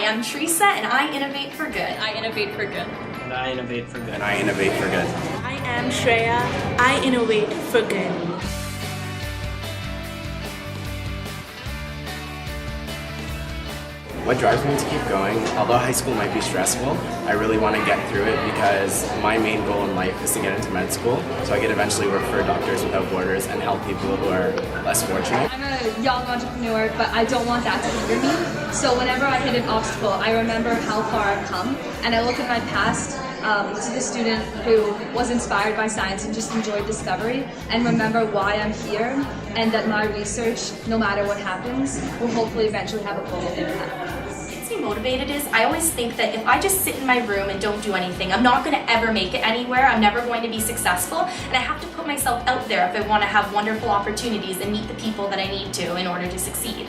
Hi, I'm Teresa, and I innovate for good. I innovate for good. And I innovate for good. And I innovate for good. I am Shreya. I innovate for good. What drives me to keep going, although high school might be stressful, I really want to get through it because my main goal in life is to get into med school so I could eventually work for Doctors Without Borders and help people who are less fortunate. I'm a young entrepreneur, but I don't want that to hinder me. So whenever I hit an obstacle, I remember how far I've come, and I look at my past to the student who was inspired by science and just enjoyed discovery, and remember why I'm here, and that my research, no matter what happens, will hopefully eventually have a global impact. What gets me motivated is I always think that if I just sit in my room and don't do anything, I'm not going to ever make it anywhere. I'm never going to be successful, and I have to put myself out there if I want to have wonderful opportunities and meet the people that I need to in order to succeed.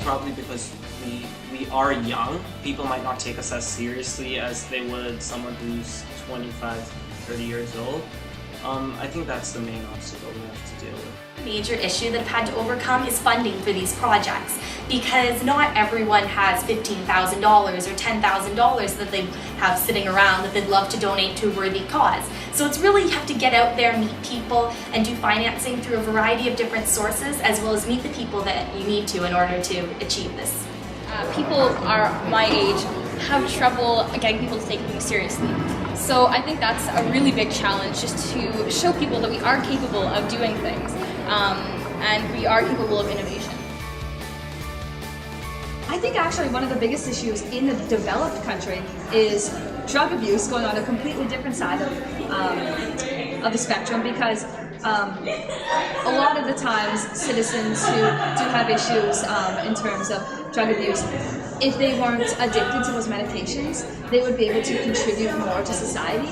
Probably because we are young. People might not take us as seriously as they would someone who's 25, 30 years old. I think that's the main obstacle we have to deal with. The major issue that I've had to overcome is funding for these projects, because not everyone has $15,000 or $10,000 that they have sitting around that they'd love to donate to a worthy cause. So it's really, you have to get out there, meet people, and do financing through a variety of different sources, as well as meet the people that you need to in order to achieve this. People are my age have trouble getting people to take things seriously. So I think that's a really big challenge, just to show people that we are capable of doing things and we are capable of innovation. I think actually one of the biggest issues in the developed country is drug abuse going on a completely different side of the spectrum, because a lot of the times citizens who do have issues in terms of drug abuse, if they weren't addicted to those medications, they would be able to contribute more to society.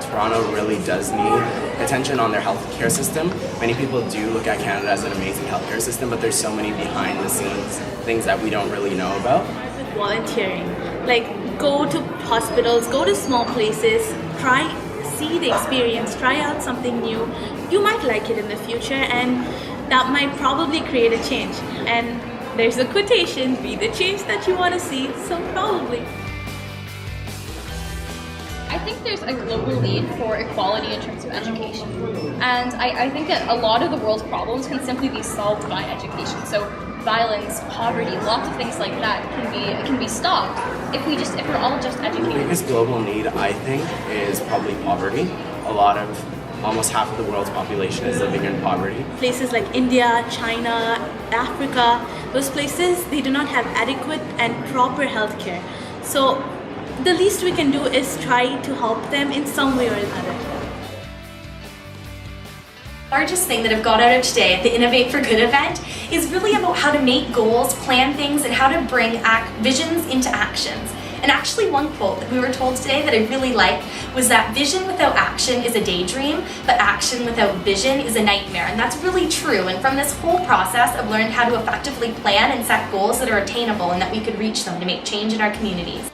Toronto really does need attention on their healthcare system. Many people do look at Canada as an amazing healthcare system, but there's so many behind the scenes things that we don't really know about. Volunteering, like go to hospitals, go to small places, see the experience, try out something new. You might like it in the future, and that might probably create a change. And there's a quotation, be the change that you want to see, so probably. I think there's a global need for equality in terms of education. And I think that a lot of the world's problems can simply be solved by education. So violence, poverty, lots of things like that can be stopped if we're all just educated. The biggest global need, I think, is probably poverty. Almost half of the world's population is living in poverty. Places like India, China, Africa, those places, they do not have adequate and proper healthcare. So the least we can do is try to help them in some way or another. The largest thing that I've got out of today at the Innovate for Good event is really about how to make goals, plan things, and how to bring visions into actions. And actually one quote that we were told today that I really like was that vision without action is a daydream, but action without vision is a nightmare. And that's really true. And from this whole process, I've learned how to effectively plan and set goals that are attainable and that we could reach them to make change in our communities.